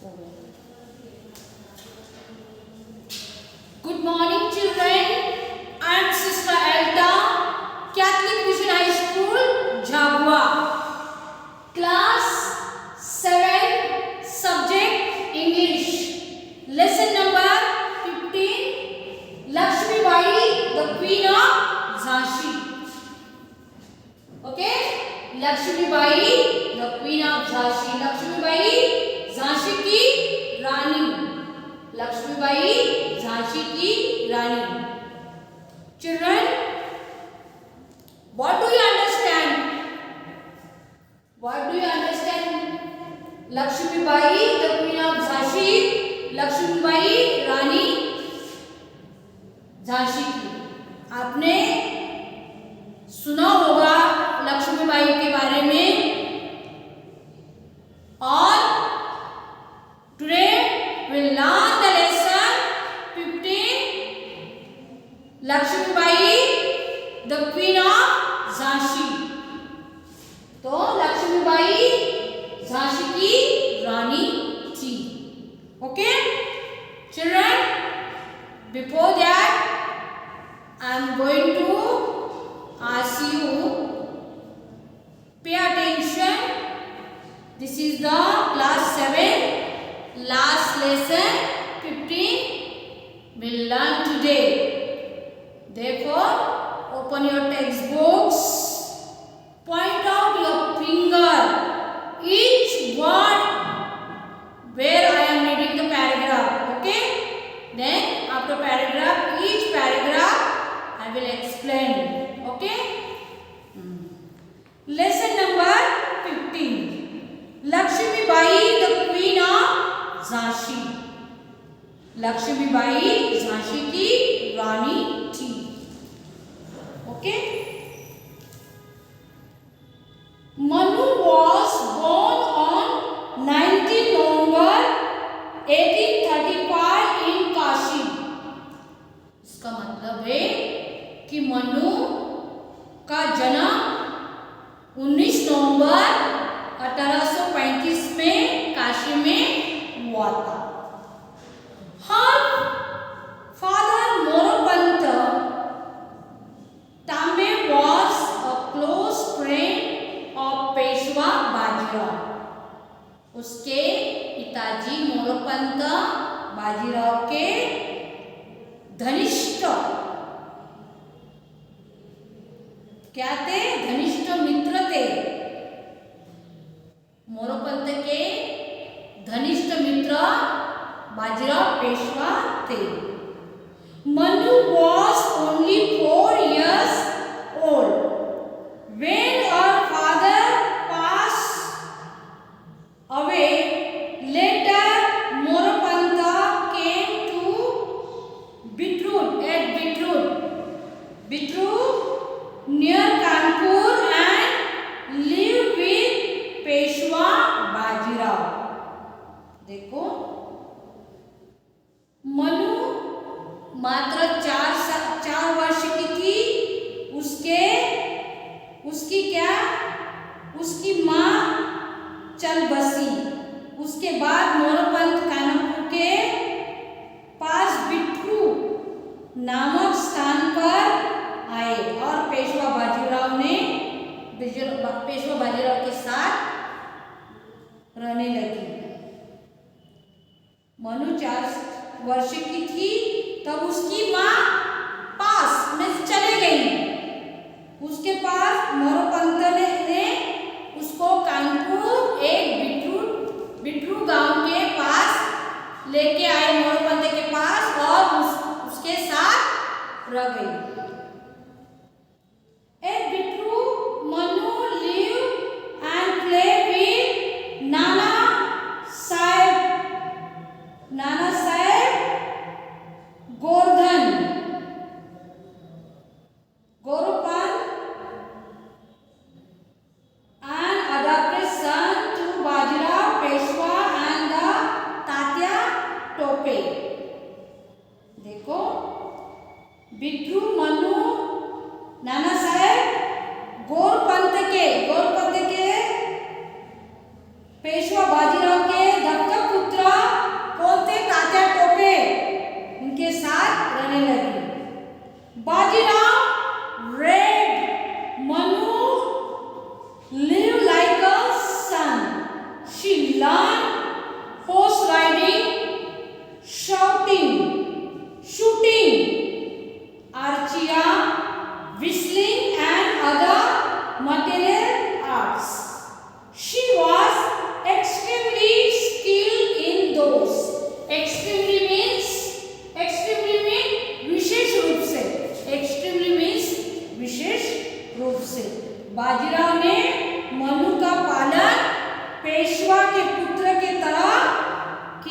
Good morning, children. I am Sister Elta, Catholic Mission High School, Jhabua. Class 7, subject English. Lesson number 15. Lakshmi Bai, the Queen of Jhansi. Okay? Lakshmi Bai, the Queen of Jhansi. Lakshmi Bai, Jhansi की रानी. लक्ष्मीबाई झांसी की रानी. Children, what do you understand? What do you understand? Lakshmibai the Queen of Jhansi. Lakshmibai रानी झांसी की. आपने सुना होगा लक्ष्मीबाई के बारे में. और today we will learn the lesson 15. Lakshmi Bai, the Queen of Jhansi. तो लक्ष्मी बाई झांसी की रानी थी. Okay, children. Before that, I am going to ask you. Pay attention. This is the class 7. Last lesson 15 will learn today. Therefore, open your textbooks. Point out your finger each word where I am reading the paragraph. Okay? Then after paragraph, each paragraph I will explain. Okay? Lesson number 15. Lakshmi Bai, the Queen of Jhansi. Lakshmibai Jhansi की रानी थी. Okay. Manu was born on 19 November 1835 in Kashi. इसका मतलब है कि मनु का जन्म 19 नवंबर 1835 में काशी में हुआ था. Her father Moropant Tambe was a close friend of Peshwa Bajirao. उसके पिताजी मोरोपंत बाजीराव के घनिष्ठ क्या थे? घनिष्ठ मित्र थे. मोरोपंत के घनिष्ठ मित्र बाजीराव पेशवा थे. Manu was only 4 years old when her father passed away. Later, Moropanta came to Bitrut near Kanpur and lived with Peshwa Bajirao. देखो, मनु मात्र 4 वर्ष की थी. उसकी माँ चल बसी. उसके बाद मोरोपंत कानपुर के पास बिट्रू नामक स्थान पर आए और पेशवा बाजीराव के साथ रहने लगी. मनु 4 वर्ष की थी तब उसकी माँ पास में चले गई. उसके पास मोरोपंत ने उसको कानपुर एक बिट्रू गांव के पास लेके आए. मोरोपंत के पास और उसके साथ रह गई. At Bitru, Manu lived and played with Nana Saheb Gordhan, Gorupan, and adopted son to Bajirao Peshwa and the Tatya Tope. देखो, बिट्रू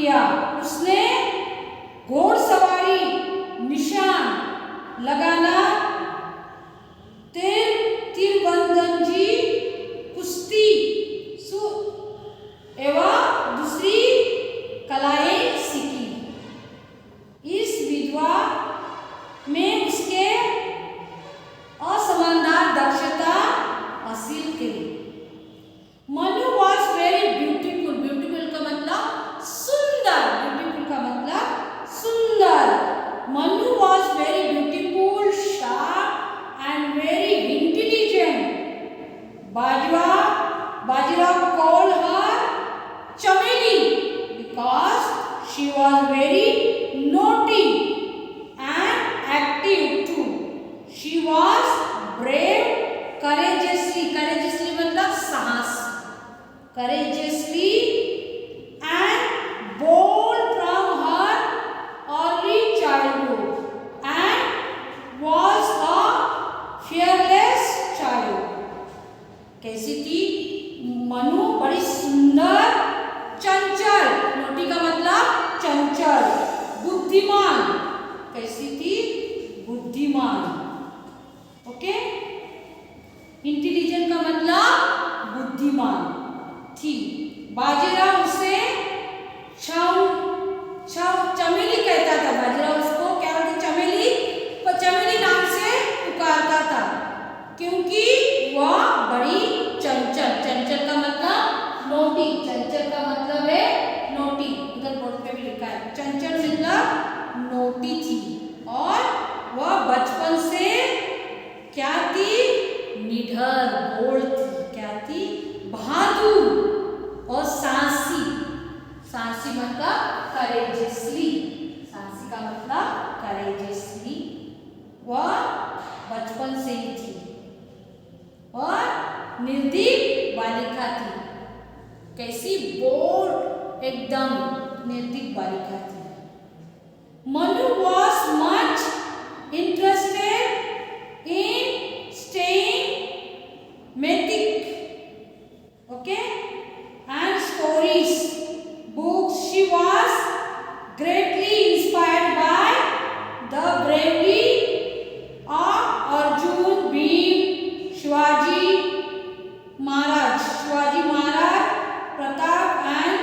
किया। उसने घोड़सवारी, निशान लगाना, तीरंदाजी, कुश्ती एवं दूसरी कलाएं सीखी। इस विधवा में उसके असमानदार दक्षता हासिल की। Manu was very beautiful. Beautiful का मतलब सुंदर। ब्यूटीफुल का मतलब सुंदर। Manu was very beautiful, sharp and very intelligent. Bajirao called her Chameli because she was very naughty and active too. She was brave, courageously मतलब साहस, courageously and bold from her early childhood and was a fearless child. कैसी थी मनु? बड़ी सुंदर, चंचल, naughty का मतलब चंचल, बुद्धिमान। कैसी थी? बुद्धिमान। ओके, इंटेलिजेंट का मतलब बुद्धिमान थी। बाजीराव उसे चमेली कहता था। बाजीराव उसको क्या बोलते? चमेली, पर चमेली नाम से पुकारता था क्योंकि वह बड़ी चंचल। चंचल का मतलब नोटी। चंचल का मतलब है नोटी। उधर बोर्ड पे भी लिखा है। चंचल मतलब नोटी थी और वह बचपन से क्या थी? निडर, बोल्ड थी। क्या थी? बहादुर और साहसी। साहसी मतलब करेजियसली। साहसी का मतलब करेजियसली। वह बचपन से ही थी और निर्भीक बालिका थी। कैसी? बोल्ड, एकदम निर्भीक बालिका थी। Manu was much interested in studying mythic, okay, and stories, books. She was greatly inspired by the bravery of Arjun, Bhim, Shivaji Maharaj, Pratap and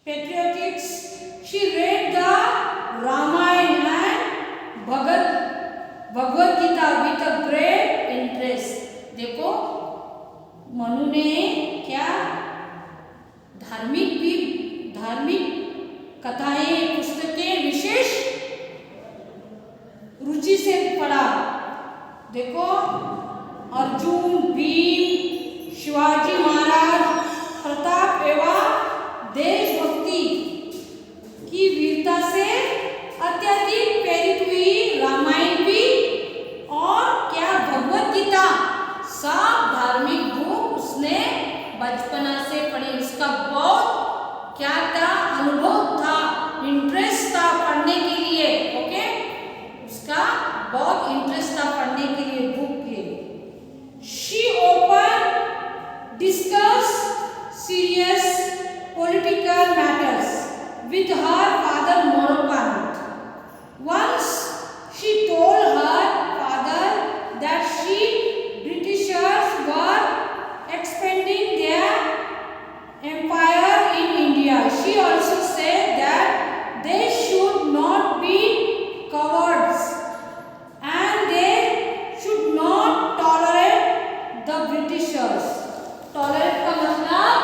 patriotics. She read the Ramayana and Bhagavad Gita with a great interest. देखो मनु ने क्या धार्मिक कथाएं, पुस्तकें विशेष रुचि से पढ़ा। देखो अर्जुन, भीम, शिवाजी महाराज, प्रताप एवं देशभक्ति की वीरता से अत्यधिक प्रेरित हुई। रामायण भी और क्या भगवत गीता, सब धार्मिक बुक उसने बचपना से पढ़ी। उसका बहुत क्या था? अनुभव था, इंटरेस्ट था पढ़ने के लिए। ओके, उसका बहुत इंटरेस्ट था पढ़ने के लिए बुक के। She often discussed serious political matters with her father Moropant. Once she told her father that Britishers were expanding their empire in India. She also said that they should not be cowards and they should not tolerate the Britishers. Tolerate का मतलब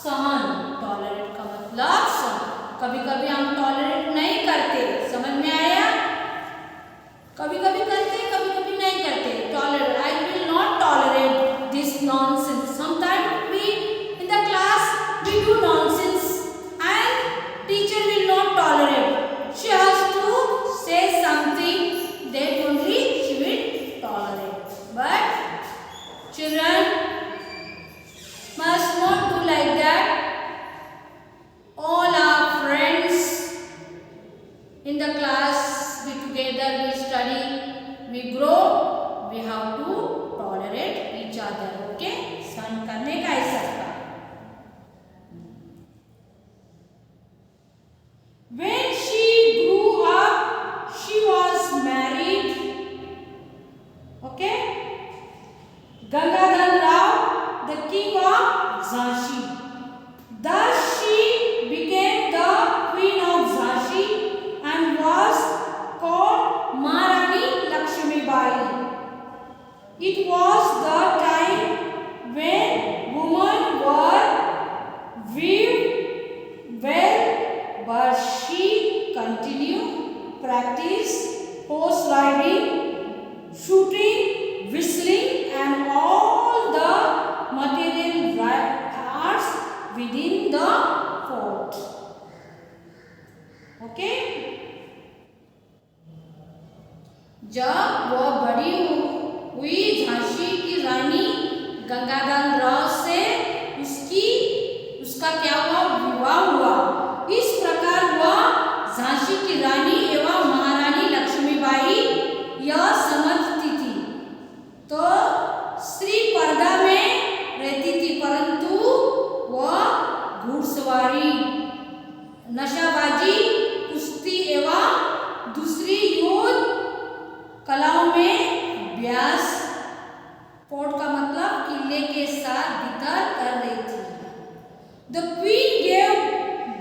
सहन। Tolerate का मतलब सहन। कभी कभी हम tolerate नहीं करते, समझ में आया? कभी कभी करते, कभी कभी नहीं करते। Tolerate, I will not tolerate this nonsense. Sometimes we in the class we do nonsense and teacher will not tolerate. She has to say something, then only she will tolerate. But children must not do like that. All our friends in the class, we together, we study, we grow, we have to tolerate each other. Okay, सहन करने का है सबका। Jhansi. Thus she became the queen of Jhansi and was called Maharani Lakshmibai. It was the time when women were weaved well, but she continued practice horse riding, shooting, whistling, and all the material arts within the fort. Okay? जब वह बड़ी हुई झांसी की रानी गंगाधर राव से उसका क्या हुआ, विवाह हुआ। इस प्रकार वह झांसी की रानी एवं महारानी लक्ष्मीबाई यह समझती थी। तो स्त्री पर्दा में रहती थी, परंतु वह घुड़सवारी, नशाबाजी, कुश्ती एवं दूसरी युद्ध कलाओं में अभ्यास, फोर्ट का मतलब किले के साथ भीतर कर रही थी। The queen gave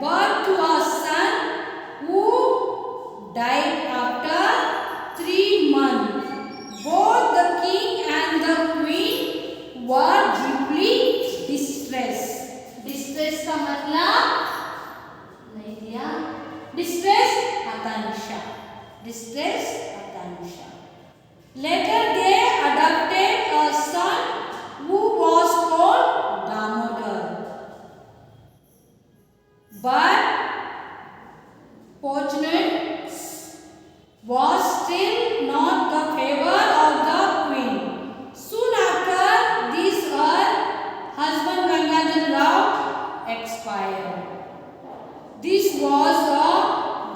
birth to a son who died after 3 months. Both the king and the queen were deeply distressed. Distress का मतलब नहीं दिया, distress Akanksha, distress Akanksha. Later they adopted a son who was called Damodar. But fortune was still not the favor of the queen. Soon after this, her husband Gangadhar Rao expired. This was a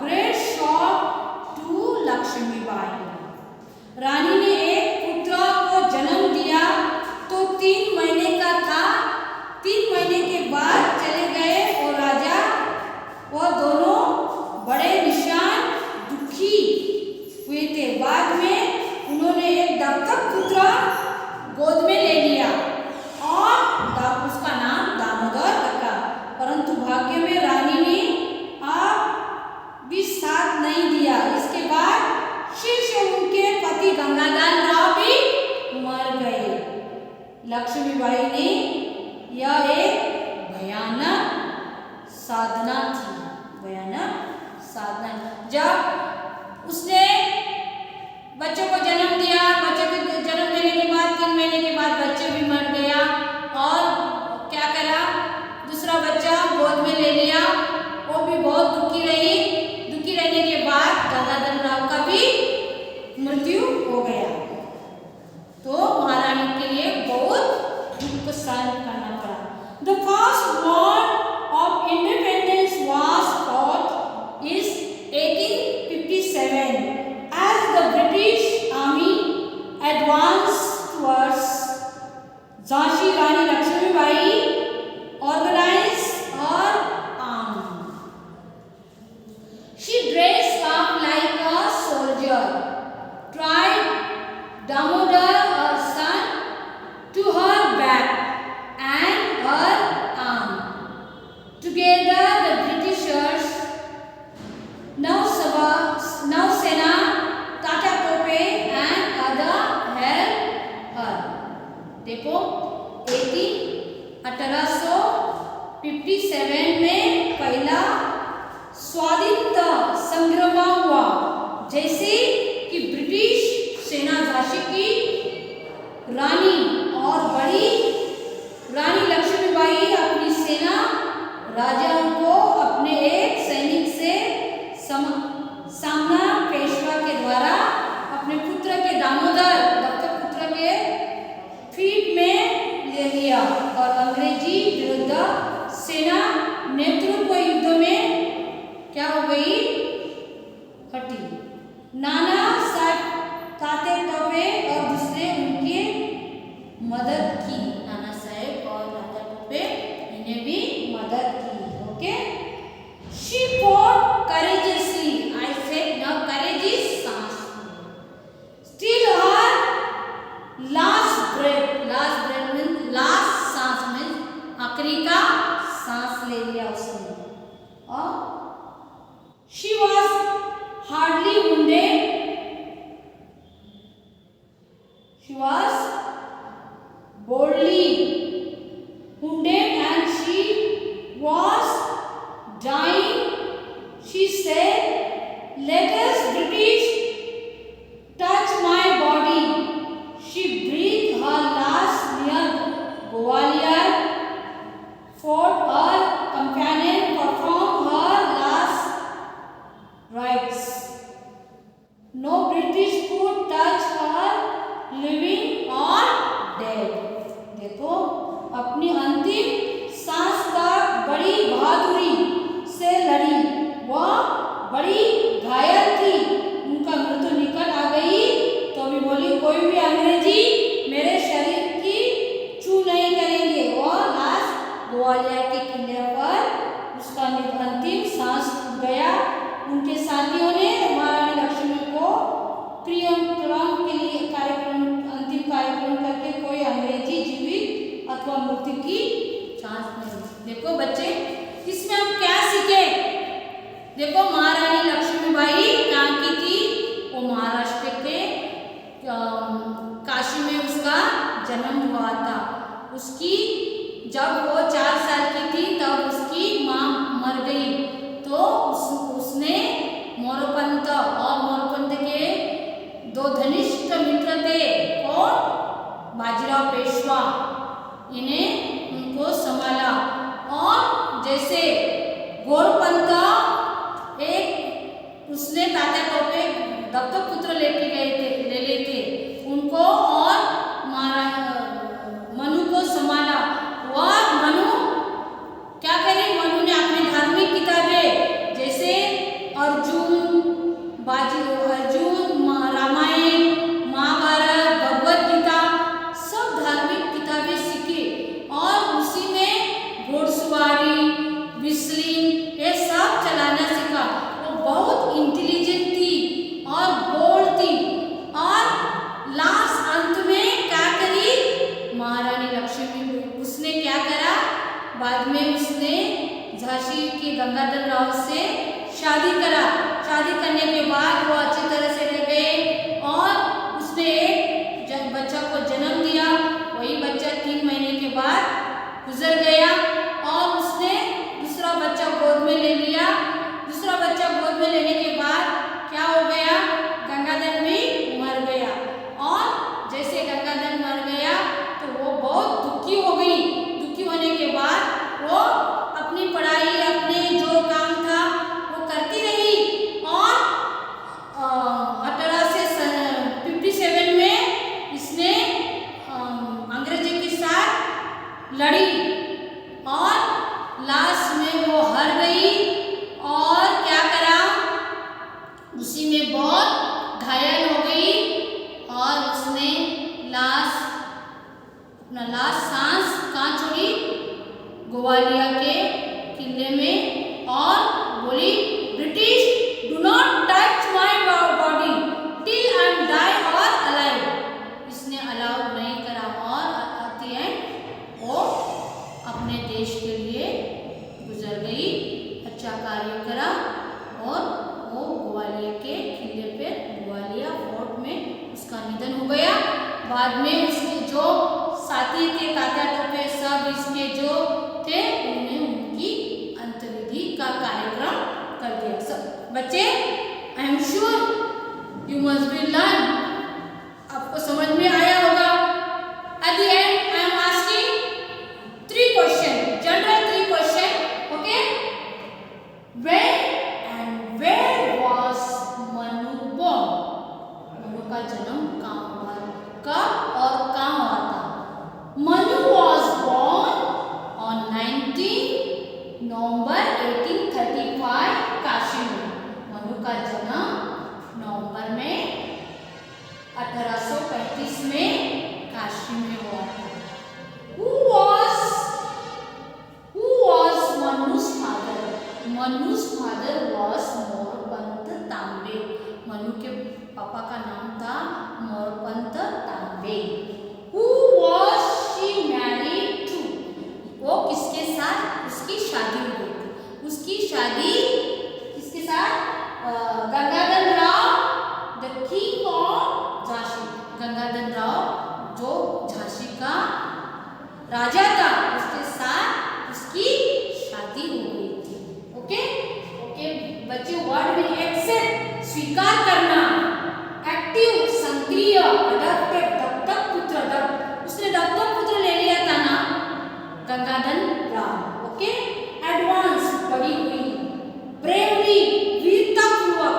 great shock to Lakshmibai. रानी ने एक पुत्र को जन्म दिया तो 3 महीने का था। 3 महीने के बाद चले गए और राजा वह दोनों बड़े निशान दुखी हुए थे। बाद में उन्होंने एक दत्तक पुत्र गोद में ले लिया और उसका नाम दामोदर रखा, परंतु भाग्य में रानी ने अब भी साथ नहीं दिया। इसके बाद शीघ्र उनके पति गंगाधर राव भी मर गए। लक्ष्मीबाई ने यह एक भयानक साधना थी, भयानक साधना। जब उसने बच्चों को जन्म दिया, बच्चे को जन्म देने के बाद 3 महीने के बाद बच्चे भी मर गया और क्या करा, दूसरा बच्चा गोद में ले लिया। वो भी बहुत दुखी रही। दुखी रहने के बाद गंगाधर राव का भी मृत्यु हो गया। तो महारानी के लिए बहुत दुख सहन करना पड़ा। The first war of independence was fought in 1857 as the British army advanced towards Jhansi. Rani Lakshmibai organized her army. She dressed up like a soldier, tied Damodar, her son, to her back and her arm. Together the Britishers, Nausena, Tata Tope and other helped her. देखो 1857 में पहला स्वाधीनता संग्राम हुआ, जैसे कि British सेना झांसी की रानी और बड़ी रानी लक्ष्मीबाई अपनी सेना राजाओं को अपने एक सैनिक से सामना पेशवा के द्वारा अपने पुत्र के दामोदर दत्तक पुत्र के फील्ड में ले लिया और अंग्रेजी विरुद्ध सेना नेतृत्व युद्ध में क्या हो गई, हटी। नाना साहब ताते टोपे और दूसरे उनके मदद की, नाना साहब और ताते टोपे इन्हें भी मदद की। Okay, she fought courageously. I said now courage is सांस। Still her last breath means last सांस means आखिरी आखिरी का सांस ले लिया उसने। और she was hardly wounded. She was boldly wounded and she was dying. She said, "Let us British touch my body." She breathed her last near Gwalior fort. Her companion performed her last rites. No British could touch her, living or dead. देखो, अपनी अंतिम सांस का बड़ी बहादुरी से लड़ी। वह बड़ी घायल थी, उनका मृत्यु निकट आ गई तो भी बोली, कोई भी अंग्रेजी मेरे शरीर की छू नहीं करेंगे। वह लास्ट ग्वालियर के किले पर उसका अंतिम सांस गया। उनके साथियों ने महारानी लक्ष्मी को क्रियाक्रम के लिए अंतिम कार्यक्रम करके कोई अंग्रेजी जीवित अथवा मृत्यु की चांस नहीं। देखो बच्चे, इसमें हम क्या सीखे? देखो, महारानी लक्ष्मीबाई कहाँ की थी? वो महाराष्ट्र के काशी में उसका जन्म हुआ था। उसकी जब वो 4 साल की थी तब उसकी माँ मर गई। तो उसने मोरोपंत और मोरोपंत के 2 घनिष्ठ मित्र थे, और बाजीराव पेशवा, इन्हें उनको संभाला। और जैसे गोरपंत एक उसने तात्या टोपे दत्तक पुत्र लेके ले लेते उनको, और मनु को संभाला। वह मनु क्या करे? मनु ने अपनी धार्मिक किताबें जैसे अर्जुन, रामायण, महाभारत, भगवत गीता, सब धार्मिक किताबें सीखी। और उसी में घोड़सवारी, व्हिसलिंग, ये सब चलाना सीखा। वो बहुत इंटेलिजेंट थी और बोल्ड थी। और लास्ट अंत में क्या करी महारानी लक्ष्मी? उसने क्या करा? बाद में उसने झांसी के गंगाधर राव से शादी करा। शादी करने के बाद वो अच्छी तरह से रह गए, और उसने एक बच्चा को जन्म दिया। वही बच्चा 3 महीने के बाद गुजर गया, और उसने दूसरा बच्चा गोद में ले लिया। दूसरा बच्चा गोद में लेने के बाद क्या हो गया? गंगाधर भी मर गया। और जैसे गंगाधर मर गया तो वो बहुत दुखी हो गई। दुखी होने के बाद वो अपनी पढ़ाई, अपने जो काम था वो करती रही। और 1857 में इसने अंग्रेजी के साथ लड़ी, और लास्ट में वो हार गई। और क्या करा? उसी में बहुत घायल हो गई, और उसने अपना लास्ट सांस कहाँ छोड़ी? ग्वालियर के किले में। और बोली, British do not touch my body till I am die और अलाइव। इसने अलाउ नहीं करा, और एट द एंड वो अपने देश के लिए गुजर गई। अच्छा कार्य करा, और वो ग्वालियर के किले पे, ग्वालियर फोर्ट में उसका निधन हो गया। बाद में उसके जो साथी थे, तात्या टोपे, सब इसके जो थे, उन्होंने उनकी अंत्यविधि का कार्यक्रम कर दिया। सब बच्चे, I am sure you must be learn. आपको समझ में आया होगा। At the end I am asking 3 question, general 3 question, okay? When and where was Manu born? Manu का जन्म कहाँ हुआ? कब और कहाँ हुआ था? मनु was born on 19 नवंबर 1835 काशी में। मनु का जन्म नवंबर में 1835 में काशी में हुआ था। Who was Manu's father? Manu's father was Moropant तांबे। मनु के पापा का नाम था मोरपंत तांबे। Who was she married to? वो किसके शादी किसके साथ? Gangadhar Rao the king of Jhansi. Gangadhar Rao जो झांसी का राजा था उसके साथ उसकी शादी हो गई थी। ओके ओके बच्चे, वर्ड में एक्सेप्ट स्वीकार करना, एक्टिव सक्रिय, अडॉप्टेड दत्तक पुत्र, उसने दत्तक पुत्र ले लिया था ना गंगाधर राव। ओके, एडवांस बड़ी हुई, ब्रेवली वीरता पूर्वक,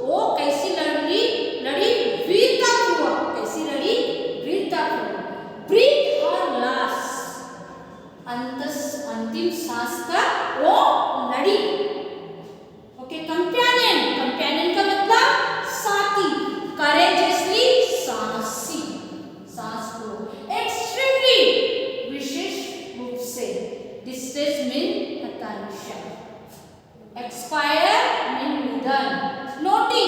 वो कैसी लड़ी वीरता पूर्वक, कैसी लड़ी वीरता पूर्वक, ब्रीथ और लास्ट अंतिम सांस तक वो लड़ी। ओके, कंपेनियन का मतलब साथी, करेजियसली साहसी, सांस को, एक्सट्रीमली विशेष रूप से, डिस्ट्रेस मीन हताशा, एक्सपायर मीन निधन, नोटी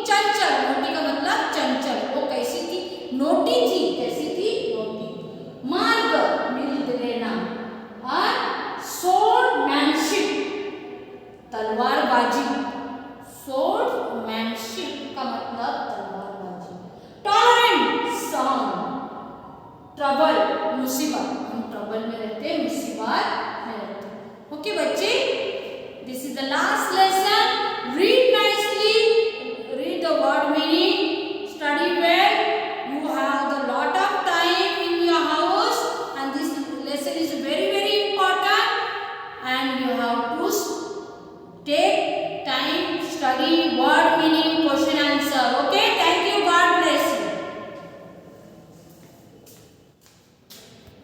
चंचल, नोटी का मतलब चंचल, वो कैसी थी? नोटी थी, कैसी थी? नोटी, मार्ग मिल लेना, और स्वॉर्डमैनशिप तलवारबाजी, स्वॉर्डमैनशिप का मतलब तलवारबाजी, टॉलरेंट सहन, ट्रबल मुसीबत, हम ट्रबल में रहते हैं, मुसीबत में रहते हैं। ओके बच्चे, दिस इज द लास्ट